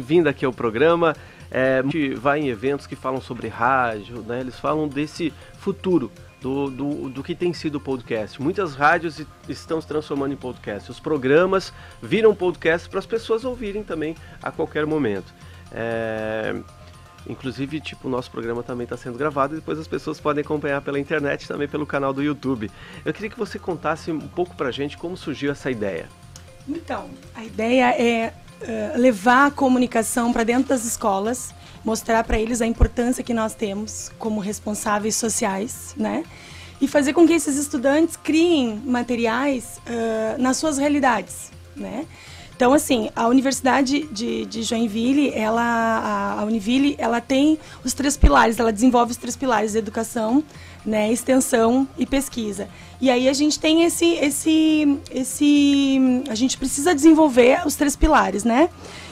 Bem-vindo aqui ao programa. A gente vai em eventos que falam sobre rádio, né? Eles falam desse futuro do que tem sido o podcast. Muitas rádios estão se transformando em podcast. Os programas viram podcast para as pessoas ouvirem também a qualquer momento. Inclusive, o nosso programa também está sendo gravado e depois as pessoas podem acompanhar pela internet, também pelo canal do YouTube. Eu queria que você contasse um pouco para a gente como surgiu essa ideia. Então, a ideia é levar a comunicação para dentro das escolas, mostrar para eles a importância que nós temos como responsáveis sociais, né? E fazer com que esses estudantes criem materiais nas suas realidades, né? Então, assim, a Universidade de Joinville, a Univille, ela tem os 3 pilares, ela desenvolve os 3 pilares: educação, né, extensão e pesquisa. E aí a gente tem a gente precisa desenvolver os 3 pilares, né?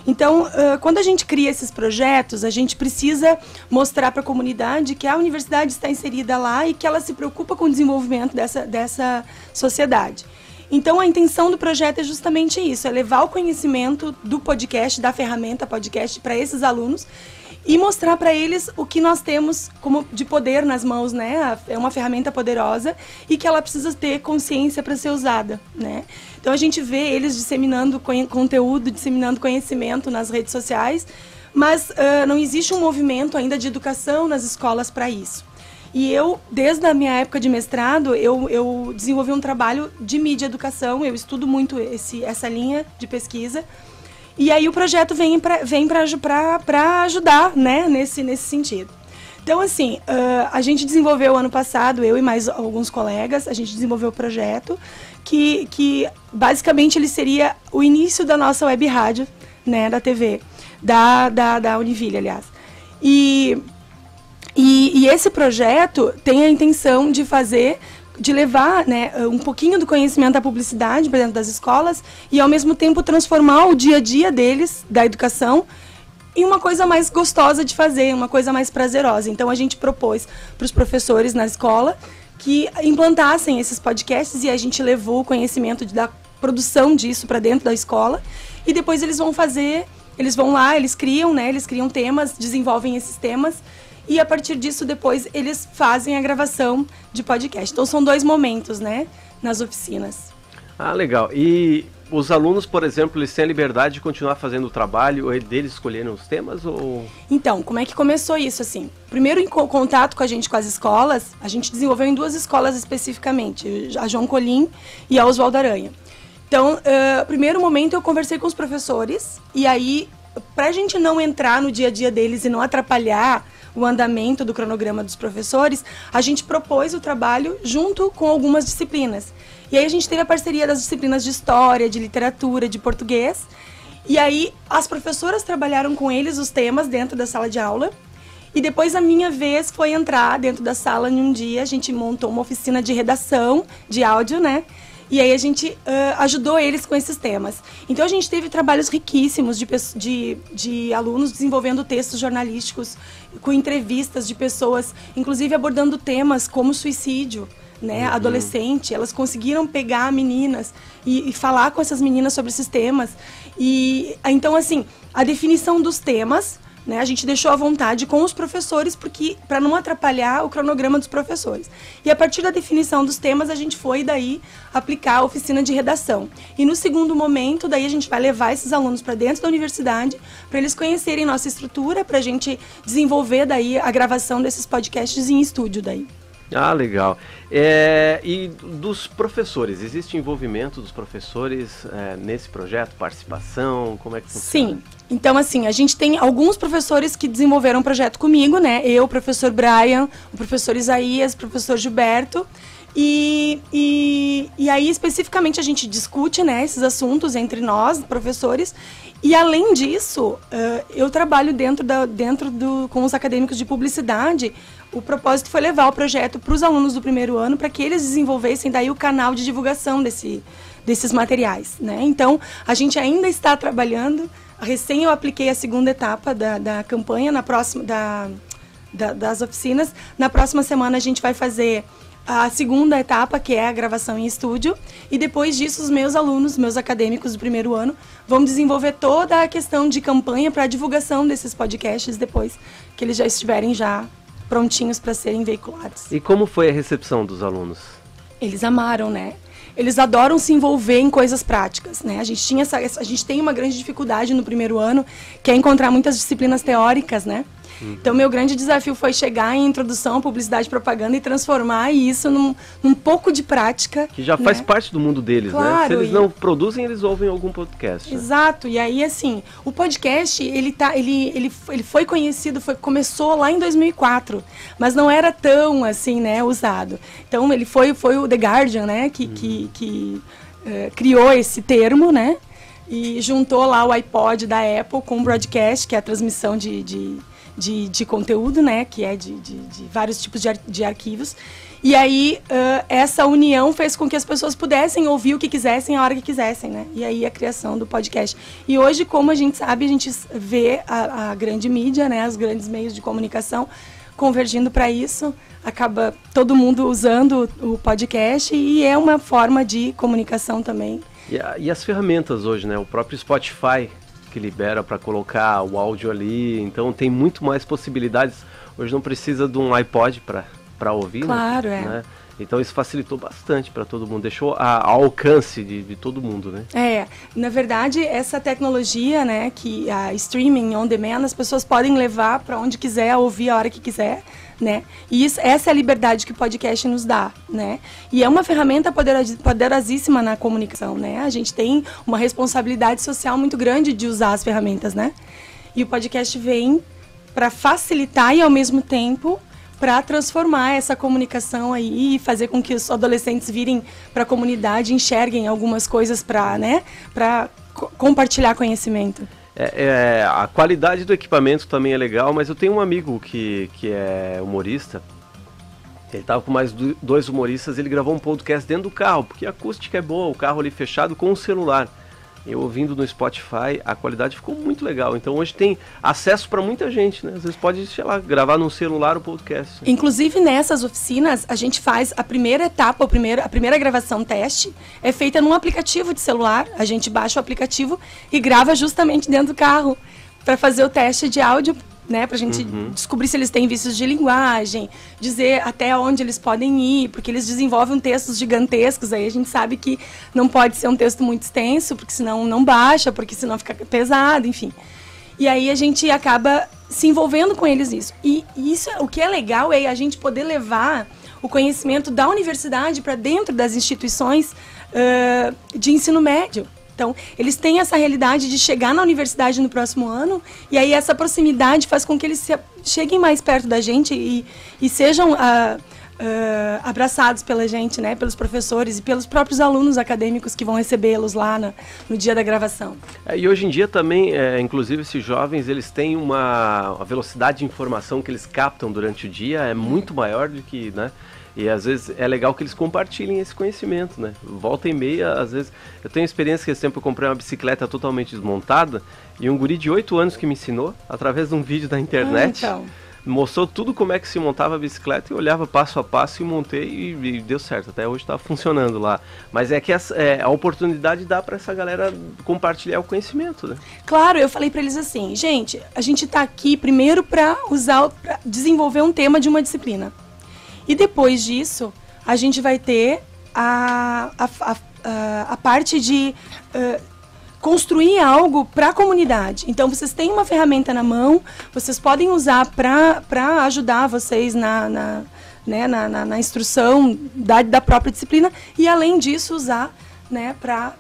Então, quando a gente cria esses projetos, a gente precisa mostrar para a comunidade que a universidade está inserida lá e que ela se preocupa com o desenvolvimento dessa sociedade. Então, a intenção do projeto é justamente isso, é levar o conhecimento do podcast, da ferramenta podcast, para esses alunos e mostrar para eles o que nós temos como de poder nas mãos, né? É uma ferramenta poderosa e que ela precisa ter consciência para ser usada, né? Então, a gente vê eles disseminando conteúdo, disseminando conhecimento nas redes sociais, mas não existe um movimento ainda de educação nas escolas para isso. E eu, desde a minha época de mestrado, eu desenvolvi um trabalho de mídia e educação, eu estudo muito essa linha de pesquisa. E aí o projeto vem para ajudar, né, nesse sentido. Então, assim, a gente desenvolveu ano passado, eu e mais alguns colegas, a gente desenvolveu o projeto que basicamente ele seria o início da nossa web rádio, né, da TV, da Univille, aliás. E esse projeto tem a intenção de levar, né, um pouquinho do conhecimento da publicidade para dentro das escolas e, ao mesmo tempo, transformar o dia a dia deles, da educação, em uma coisa mais gostosa de fazer, uma coisa mais prazerosa. Então, a gente propôs para os professores na escola que implantassem esses podcasts e a gente levou o conhecimento da produção disso para dentro da escola e depois eles vão lá, eles criam temas, desenvolvem esses temas. E a partir disso, depois, eles fazem a gravação de podcast. Então, são 2 momentos, né, nas oficinas. Ah, legal. E os alunos, por exemplo, eles têm a liberdade de continuar fazendo o trabalho, ou deles escolherem os temas, ou... Então, como é que começou isso, assim? Primeiro, em contato com as escolas, a gente desenvolveu em 2 escolas especificamente, a João Colim e a Oswaldo Aranha. Então, primeiro momento, eu conversei com os professores, e aí, pra gente não entrar no dia a dia deles e não atrapalhar o andamento do cronograma dos professores, a gente propôs o trabalho junto com algumas disciplinas. E aí a gente teve a parceria das disciplinas de história, de literatura, de português. E aí as professoras trabalharam com eles os temas dentro da sala de aula. E depois a minha vez foi entrar dentro da sala em um dia, a gente montou uma oficina de redação, de áudio, né? E aí a gente ajudou eles com esses temas. Então a gente teve trabalhos riquíssimos de alunos desenvolvendo textos jornalísticos, com entrevistas de pessoas, inclusive abordando temas como suicídio, né, adolescente. Elas conseguiram pegar meninas e falar com essas meninas sobre esses temas. E então, assim, a definição dos temas, né, a gente deixou à vontade com os professores, porque para não atrapalhar o cronograma dos professores. E a partir da definição dos temas, a gente foi daí aplicar a oficina de redação. E no segundo momento, daí a gente vai levar esses alunos para dentro da universidade, para eles conhecerem nossa estrutura, para a gente desenvolver daí a gravação desses podcasts em estúdio daí. Ah, legal. E dos professores, existe envolvimento dos professores nesse projeto? Participação? Como é que funciona? Sim. Então, assim, a gente tem alguns professores que desenvolveram um projeto comigo, né? Eu, o professor Brian, o professor Isaías, o professor Gilberto. E aí, especificamente, a gente discute, né, esses assuntos entre nós, professores. E, além disso, eu trabalho com os acadêmicos de publicidade. O propósito foi levar o projeto para os alunos do primeiro ano, para que eles desenvolvessem daí o canal de divulgação desses materiais, né? Então, a gente ainda está trabalhando. Recém eu apliquei a segunda etapa da campanha, das oficinas. Na próxima semana a gente vai fazer a segunda etapa, que é a gravação em estúdio, e depois disso os meus alunos, meus acadêmicos do primeiro ano, vão desenvolver toda a questão de campanha para a divulgação desses podcasts depois que eles já estiverem já prontinhos para serem veiculados. E como foi a recepção dos alunos? Eles amaram, né? Eles adoram se envolver em coisas práticas, né? A gente tem uma grande dificuldade no primeiro ano, que é encontrar muitas disciplinas teóricas, né? Então, meu grande desafio foi chegar em introdução, publicidade e propaganda e transformar isso num pouco de prática. Que já faz parte do mundo deles, claro, né? Se eles não produzem, eles ouvem algum podcast. Exato. Né? E aí, assim, o podcast, ele foi conhecido, começou lá em 2004, mas não era tão, assim, né, usado. Então, ele foi o The Guardian, né, que criou esse termo, né, e juntou lá o iPod da Apple com o broadcast, que é a transmissão de conteúdo, né, que é de vários tipos de arquivos. E aí, essa união fez com que as pessoas pudessem ouvir o que quisessem, a hora que quisessem, né? E aí, a criação do podcast. E hoje, como a gente sabe, a gente vê a grande mídia, né, os grandes meios de comunicação convergindo para isso. Acaba todo mundo usando o podcast e é uma forma de comunicação também. E as ferramentas hoje, né? O próprio Spotify, que libera para colocar o áudio ali, então tem muito mais possibilidades. Hoje não precisa de um iPod para ouvir, claro, né? Então isso facilitou bastante para todo mundo, deixou ao alcance de todo mundo, né? Na verdade, essa tecnologia, né, que a streaming on demand, as pessoas podem levar para onde quiser, ouvir a hora que quiser, né? E essa é a liberdade que o podcast nos dá, né? E é uma ferramenta poderosíssima na comunicação, né? A gente tem uma responsabilidade social muito grande de usar as ferramentas, né? E o podcast vem para facilitar e ao mesmo tempo para transformar essa comunicação aí e fazer com que os adolescentes virem para a comunidade, enxerguem algumas coisas para, né, para compartilhar conhecimento. A qualidade do equipamento também é legal, mas eu tenho um amigo que é humorista, ele estava com mais 2 humoristas, ele gravou um podcast dentro do carro, porque a acústica é boa, o carro ali fechado com o celular. Eu ouvindo no Spotify, a qualidade ficou muito legal. Então hoje tem acesso para muita gente, né? Às vezes pode, sei lá, gravar no celular o podcast. Inclusive nessas oficinas, a gente faz a primeira etapa, a primeira gravação teste, é feita num aplicativo de celular. A gente baixa o aplicativo e grava justamente dentro do carro para fazer o teste de áudio, né, pra gente descobrir se eles têm vícios de linguagem, dizer até onde eles podem ir, porque eles desenvolvem textos gigantescos, aí a gente sabe que não pode ser um texto muito extenso, porque senão não baixa, porque senão fica pesado, enfim. E aí a gente acaba se envolvendo com eles nisso. E isso, o que é legal é a gente poder levar o conhecimento da universidade para dentro das instituições de ensino médio. Então, eles têm essa realidade de chegar na universidade no próximo ano, e aí essa proximidade faz com que eles cheguem mais perto da gente e sejam abraçados pela gente, né, pelos professores e pelos próprios alunos acadêmicos que vão recebê-los lá no dia da gravação. E hoje em dia também, inclusive esses jovens, eles têm uma velocidade de informação que eles captam durante o dia, é muito maior do que, né? E às vezes é legal que eles compartilhem esse conhecimento, né? Volta e meia, às vezes... Eu tenho experiência que esse tempo eu comprei uma bicicleta totalmente desmontada e um guri de 8 anos que me ensinou, através de um vídeo da internet, mostrou tudo como é que se montava a bicicleta e eu olhava passo a passo e montei e deu certo. Até hoje está funcionando lá. Mas é que a oportunidade dá para essa galera compartilhar o conhecimento, né? Claro, eu falei para eles assim, gente, a gente está aqui primeiro para desenvolver um tema de uma disciplina. E depois disso, a gente vai ter a parte de construir algo para a comunidade. Então, vocês têm uma ferramenta na mão, vocês podem usar para ajudar vocês na instrução da própria disciplina e, além disso, usar, né, para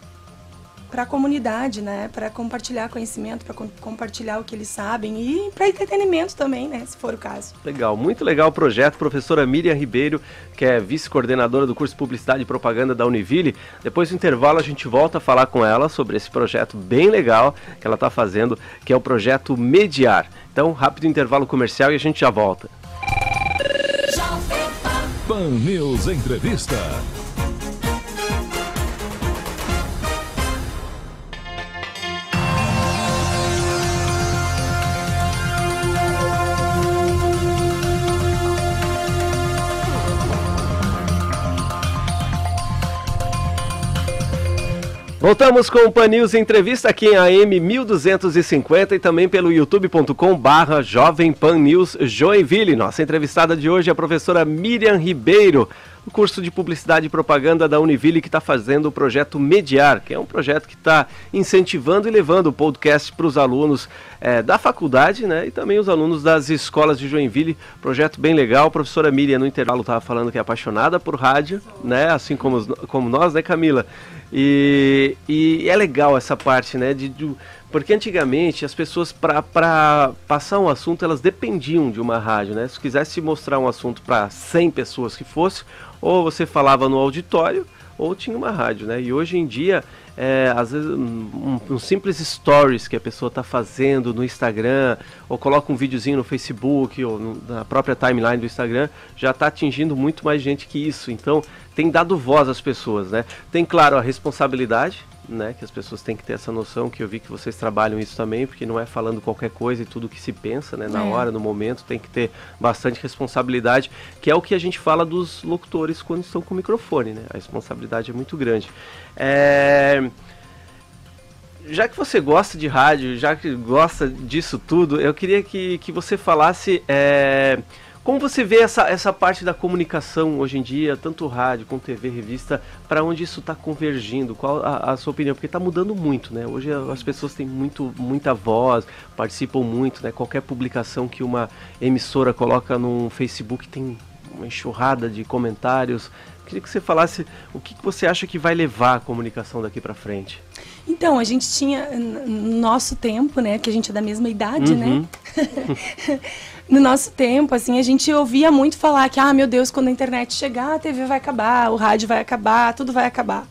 a comunidade, né, para compartilhar conhecimento, para compartilhar o que eles sabem e para entretenimento também, né, se for o caso. Legal, muito legal o projeto. Professora Miriam Ribeiro, que é vice-coordenadora do curso de Publicidade e Propaganda da Univille. Depois do intervalo a gente volta a falar com ela sobre esse projeto bem legal que ela está fazendo, que é o projeto Mediar. Então, rápido intervalo comercial e a gente já volta. Pan News Entrevista. Voltamos com o Pan News Entrevista aqui em AM 1250 e também pelo youtube.com/Jovem Pan News Joinville. Nossa entrevistada de hoje é a professora Miriam Ribeiro, do curso de Publicidade e Propaganda da Univille, que está fazendo o projeto Mediar, que é um projeto que está incentivando e levando o podcast para os alunos da faculdade, né, e também os alunos das escolas de Joinville. Projeto bem legal. A professora Miriam, no intervalo, estava falando que é apaixonada por rádio, né, assim como nós, né, Camila? E é legal essa parte, né, porque antigamente as pessoas, para passar um assunto, elas dependiam de uma rádio, né? Se quisesse mostrar um assunto para 100 pessoas que fosse, ou você falava no auditório, ou tinha uma rádio, né? E hoje em dia, às vezes, um simples stories que a pessoa está fazendo no Instagram, ou coloca um videozinho no Facebook, ou na própria timeline do Instagram, já está atingindo muito mais gente que isso. Então, tem dado voz às pessoas, né? Tem, claro, a responsabilidade, né, que as pessoas têm que ter essa noção, que eu vi que vocês trabalham isso também, porque não é falando qualquer coisa e tudo que se pensa, né, na hora, no momento, tem que ter bastante responsabilidade, que é o que a gente fala dos locutores quando estão com o microfone, né, a responsabilidade é muito grande. Já que você gosta de rádio, já que gosta disso tudo, eu queria que você falasse como você vê essa parte da comunicação hoje em dia, tanto rádio como TV, revista, para onde isso está convergindo? Qual a sua opinião? Porque está mudando muito, né? Hoje as pessoas têm muita voz, participam muito, né? Qualquer publicação que uma emissora coloca no Facebook tem uma enxurrada de comentários. Queria que você falasse o que você acha que vai levar a comunicação daqui para frente. Então, a gente tinha, no nosso tempo, né, que a gente é da mesma idade, né? No nosso tempo, assim, a gente ouvia muito falar que, meu Deus, quando a internet chegar, a TV vai acabar, o rádio vai acabar, tudo vai acabar.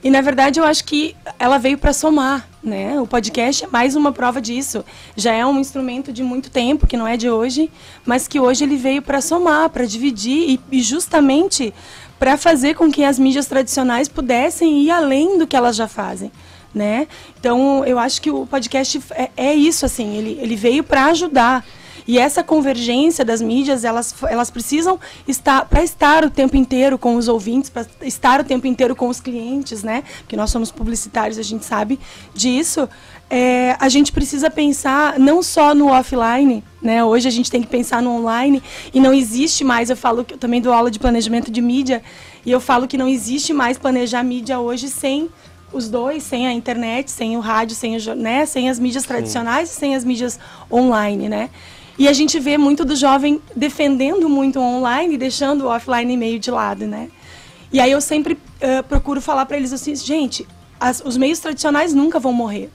E, na verdade, eu acho que ela veio para somar, né? O podcast é mais uma prova disso. Já é um instrumento de muito tempo, que não é de hoje, mas que hoje ele veio para somar, para dividir e justamente para fazer com que as mídias tradicionais pudessem ir além do que elas já fazem, né? Então, eu acho que o podcast é isso, assim, ele veio para ajudar. E essa convergência das mídias, elas precisam estar o tempo inteiro com os ouvintes, para estar o tempo inteiro com os clientes, né? Porque nós somos publicitários, a gente sabe disso. A gente precisa pensar não só no offline, né? Hoje a gente tem que pensar no online e não existe mais, eu falo que eu também dou aula de planejamento de mídia, e eu falo que não existe mais planejar mídia hoje sem os dois, sem a internet, sem o rádio, sem as mídias tradicionais e sem as mídias online, né? E a gente vê muito do jovem defendendo muito o online e deixando o offline meio de lado, né? E aí eu sempre procuro falar para eles assim, gente, os meios tradicionais nunca vão morrer,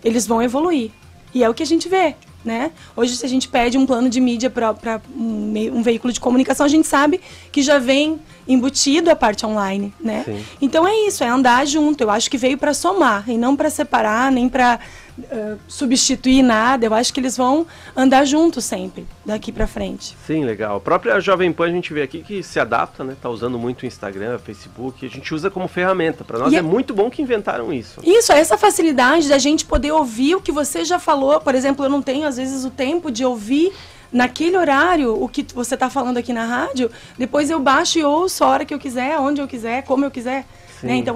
eles vão evoluir. E é o que a gente vê, né? Hoje, se a gente pede um plano de mídia para um veículo de comunicação, a gente sabe que já vem embutido a parte online, né? Sim. Então é isso, é andar junto. Eu acho que veio para somar e não para separar, nem para substituir nada. Eu acho que eles vão andar juntos sempre, daqui para frente. Sim, legal. A própria Jovem Pan, a gente vê aqui que se adapta, né? Tá usando muito o Instagram, Facebook, a gente usa como ferramenta. Para nós é muito bom que inventaram isso. Isso, essa facilidade da gente poder ouvir o que você já falou. Por exemplo, eu não tenho, às vezes, o tempo de ouvir naquele horário o que você está falando aqui na rádio. Depois eu baixo e ouço a hora que eu quiser, onde eu quiser, como eu quiser. Né? Então,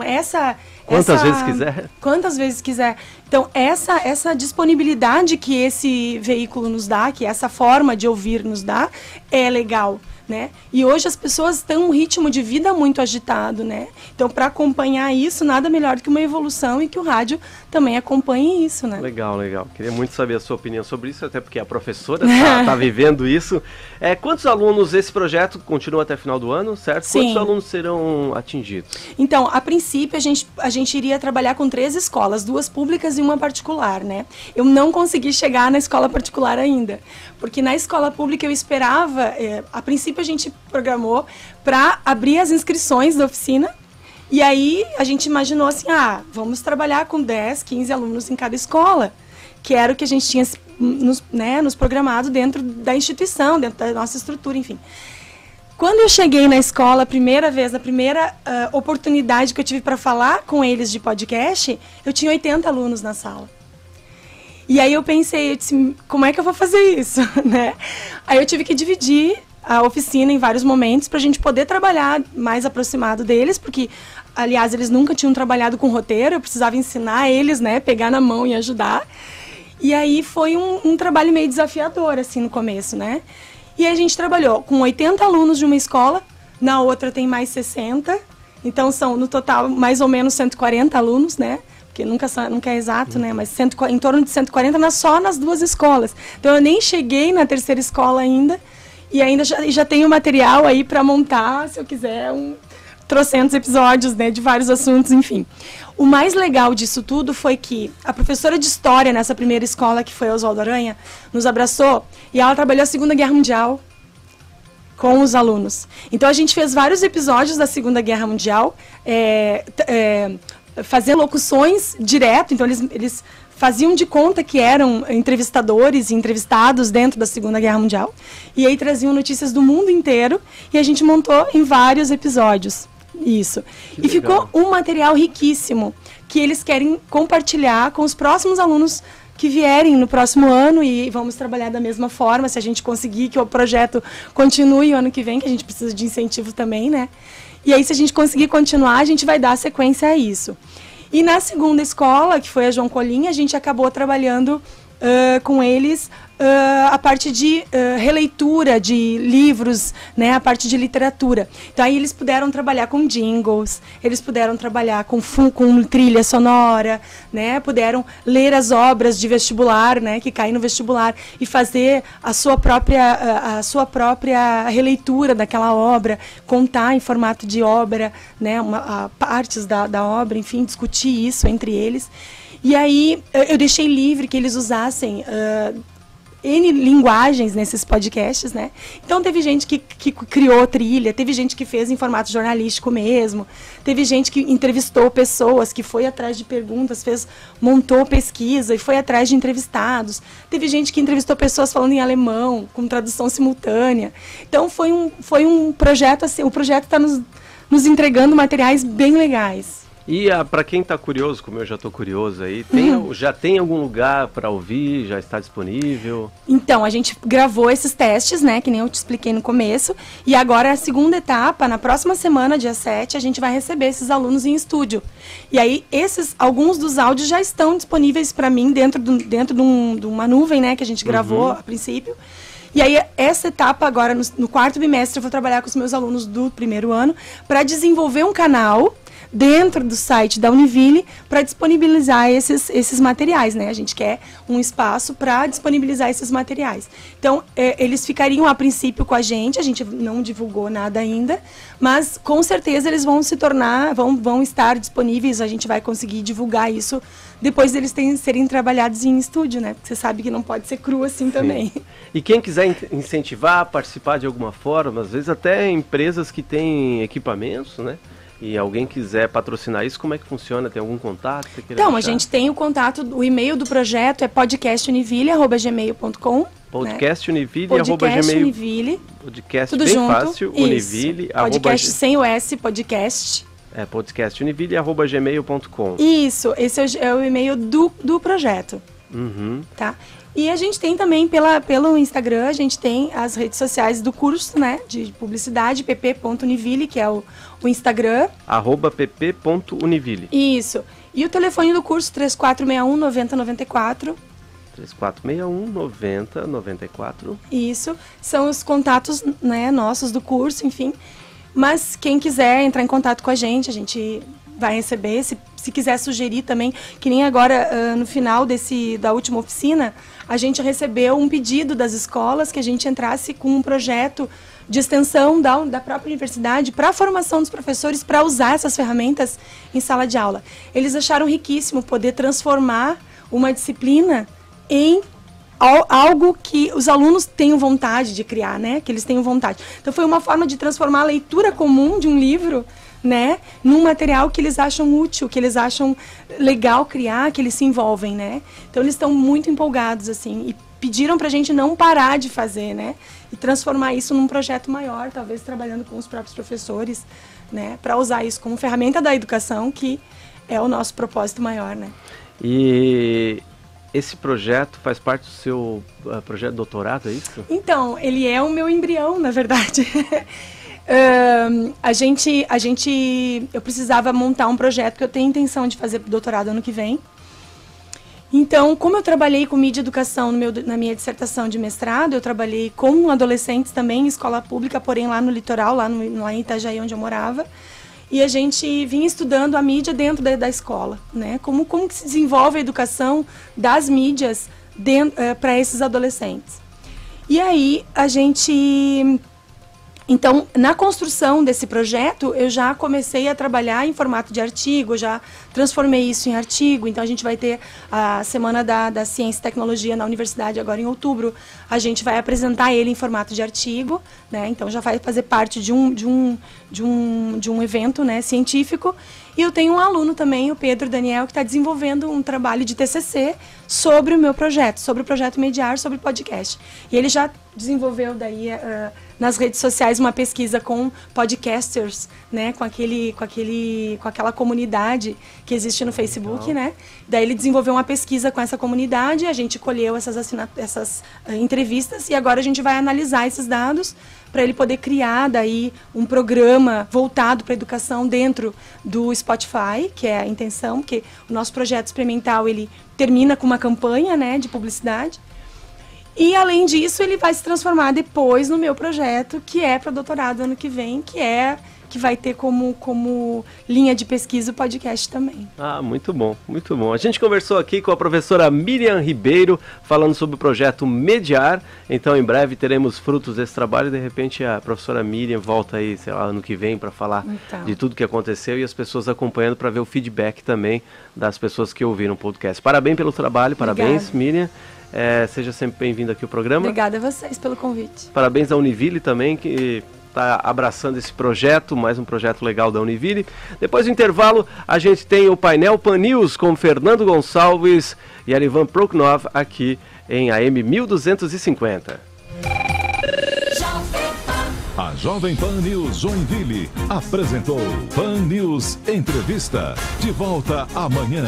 Quantas vezes quiser. Quantas vezes quiser. Então, essa disponibilidade que esse veículo nos dá, que essa forma de ouvir nos dá, é legal, né? E hoje as pessoas têm um ritmo de vida muito agitado, né? Então, para acompanhar isso, nada melhor do que uma evolução e que o rádio também acompanhe isso, né? Legal, legal. Queria muito saber a sua opinião sobre isso, até porque a professora está vivendo isso. Quantos alunos esse projeto continua até o final do ano, certo? Sim. Quantos alunos serão atingidos? Então, a princípio, a gente iria trabalhar com 3 escolas, 2 públicas e uma particular, né? Eu não consegui chegar na escola particular ainda, porque na escola pública eu esperava, a princípio a gente programou para abrir as inscrições da oficina, e aí a gente imaginou assim, vamos trabalhar com 10, 15 alunos em cada escola, que era o que a gente tinha nos programado dentro da instituição, dentro da nossa estrutura, enfim. Quando eu cheguei na escola a primeira vez, a primeira oportunidade que eu tive para falar com eles de podcast, eu tinha 80 alunos na sala. E aí eu disse, como é que eu vou fazer isso, né? Aí eu tive que dividir a oficina em vários momentos para a gente poder trabalhar mais aproximado deles, porque, aliás, eles nunca tinham trabalhado com roteiro, eu precisava ensinar eles, né, pegar na mão e ajudar. E aí foi um trabalho meio desafiador, assim, no começo, né? E aí a gente trabalhou com 80 alunos de uma escola, na outra tem mais 60, então são, no total, mais ou menos 140 alunos, né? Porque nunca é exato, né? Mas em torno de 140 só nas duas escolas. Então eu nem cheguei na terceira escola ainda, e ainda já tenho material aí para montar, se eu quiser, trocentos episódios, né, de vários assuntos, enfim. O mais legal disso tudo foi que a professora de história nessa primeira escola, que foi a Oswaldo Aranha, nos abraçou e ela trabalhou a Segunda Guerra Mundial com os alunos. Então a gente fez vários episódios da Segunda Guerra Mundial, fazendo locuções direto, então eles faziam de conta que eram entrevistadores e entrevistados dentro da Segunda Guerra Mundial, e aí traziam notícias do mundo inteiro, e a gente montou em vários episódios. Isso. E ficou um material riquíssimo, que eles querem compartilhar com os próximos alunos que vierem no próximo ano, e vamos trabalhar da mesma forma, se a gente conseguir que o projeto continue o ano que vem, que a gente precisa de incentivo também, né? E aí, se a gente conseguir continuar, a gente vai dar sequência a isso. E na segunda escola, que foi a João Colim, a gente acabou trabalhando com eles a parte de releitura de livros, né, a parte de literatura. Então aí eles puderam trabalhar com jingles, eles puderam trabalhar com trilha sonora, né, puderam ler as obras de vestibular, né, que caem no vestibular, e fazer a sua própria releitura daquela obra, contar em formato de obra, né, partes da obra, enfim, discutir isso entre eles. E aí eu deixei livre que eles usassem N linguagens nesses podcasts, né? Então teve gente que criou trilha, teve gente que fez em formato jornalístico mesmo, teve gente que entrevistou pessoas, que foi atrás de perguntas, montou pesquisa e foi atrás de entrevistados. Teve gente que entrevistou pessoas falando em alemão, com tradução simultânea. Então foi um projeto, assim, o projeto está nos entregando materiais bem legais. E para quem está curioso, como eu já estou curioso aí, já tem algum lugar para ouvir? Já está disponível? Então, a gente gravou esses testes, né, que nem eu te expliquei no começo, e agora a segunda etapa, na próxima semana, dia 7, a gente vai receber esses alunos em estúdio. E aí, alguns dos áudios já estão disponíveis para mim dentro de uma nuvem, né, que a gente gravou a princípio. E aí, essa etapa agora, no quarto bimestre, eu vou trabalhar com os meus alunos do primeiro ano para desenvolver um canal dentro do site da Univille para disponibilizar esses materiais, né? A gente quer um espaço para disponibilizar esses materiais. Então, eles ficariam a princípio com a gente não divulgou nada ainda, mas com certeza eles vão se tornar, vão estar disponíveis, a gente vai conseguir divulgar isso depois deles serem trabalhados em estúdio, né? Porque você sabe que não pode ser cru assim também. E quem quiser incentivar, participar de alguma forma, às vezes até empresas que têm equipamentos, né? E alguém quiser patrocinar isso, como é que funciona? Tem algum contato? Então, a gente tem o contato, o e-mail do projeto é podcastuniville@gmail.com. Podcastuniville@gmail. Podcast tudo bem junto. Fácil, Univille. Podcast sem o S, podcast. Podcastuniville@gmail.com. Isso, esse é o e-mail do projeto. Tá? E a gente tem também pelo Instagram, a gente tem as redes sociais do curso, né, de publicidade, pp.univille, que é o Instagram. @pp.univille. Isso. E o telefone do curso, 3461-9094. 3461-9094. Isso. São os contatos, né, nossos do curso, enfim. Mas quem quiser entrar em contato com a gente vai receber. Se quiser sugerir também, que nem agora, no final da última oficina, a gente recebeu um pedido das escolas que a gente entrasse com um projeto de extensão da própria universidade para a formação dos professores para usar essas ferramentas em sala de aula. Eles acharam riquíssimo poder transformar uma disciplina em algo que os alunos tenham vontade de criar, né? Que eles tenham vontade. Então foi uma forma de transformar a leitura comum de um livro, né, num material que eles acham útil, que eles acham legal criar, que eles se envolvem, né? Então eles estão muito empolgados, assim, e pediram pra gente não parar de fazer, né? E transformar isso num projeto maior, talvez trabalhando com os próprios professores, né? Para usar isso como ferramenta da educação, que é o nosso propósito maior, né? E esse projeto faz parte do seu projeto de doutorado, é isso? Então, ele é o meu embrião, na verdade. Eu precisava montar um projeto que eu tenho intenção de fazer doutorado ano que vem. Então, como eu trabalhei com mídia e educação na minha dissertação de mestrado, eu trabalhei com adolescentes também em escola pública, porém lá no litoral, lá em Itajaí, onde eu morava. E a gente vinha estudando a mídia dentro da escola, né? Como que se desenvolve a educação das mídias para esses adolescentes. E aí, Então, na construção desse projeto, eu já comecei a trabalhar em formato de artigo, já transformei isso em artigo. Então, a gente vai ter a Semana da Ciência e Tecnologia na universidade agora em outubro. A gente vai apresentar ele em formato de artigo, né? Então, já vai fazer parte de um evento, né, científico. E eu tenho um aluno também, o Pedro Daniel, que está desenvolvendo um trabalho de TCC sobre o meu projeto, sobre o projeto Mediar, sobre podcast. E ele já desenvolveu daí nas redes sociais uma pesquisa com podcasters, né, com aquela comunidade que existe no Facebook, né? Daí ele desenvolveu uma pesquisa com essa comunidade, a gente colheu essas entrevistas e agora a gente vai analisar esses dados para ele poder criar daí um programa voltado para a educação dentro do Spotify, que é a intenção, porque o nosso projeto experimental ele termina com uma campanha, né, de publicidade. E, além disso, ele vai se transformar depois no meu projeto, que é para doutorado ano que vem, que vai ter como linha de pesquisa o podcast também. Ah, muito bom, muito bom. A gente conversou aqui com a professora Miriam Ribeiro, falando sobre o projeto Mediar. Então, em breve, teremos frutos desse trabalho. De repente, a professora Miriam volta aí, sei lá, ano que vem, para falar de tudo que aconteceu e as pessoas acompanhando para ver o feedback também das pessoas que ouviram o podcast. Parabéns pelo trabalho, parabéns, Miriam. Seja sempre bem-vindo aqui ao programa. Obrigada a vocês pelo convite. Parabéns à Univille também, que está abraçando esse projeto, mais um projeto legal da Univille. Depois do intervalo, a gente tem o painel Pan News com Fernando Gonçalves e Arivan Proknov aqui em AM 1250. A Jovem Pan News Joinville apresentou Pan News Entrevista. De volta amanhã.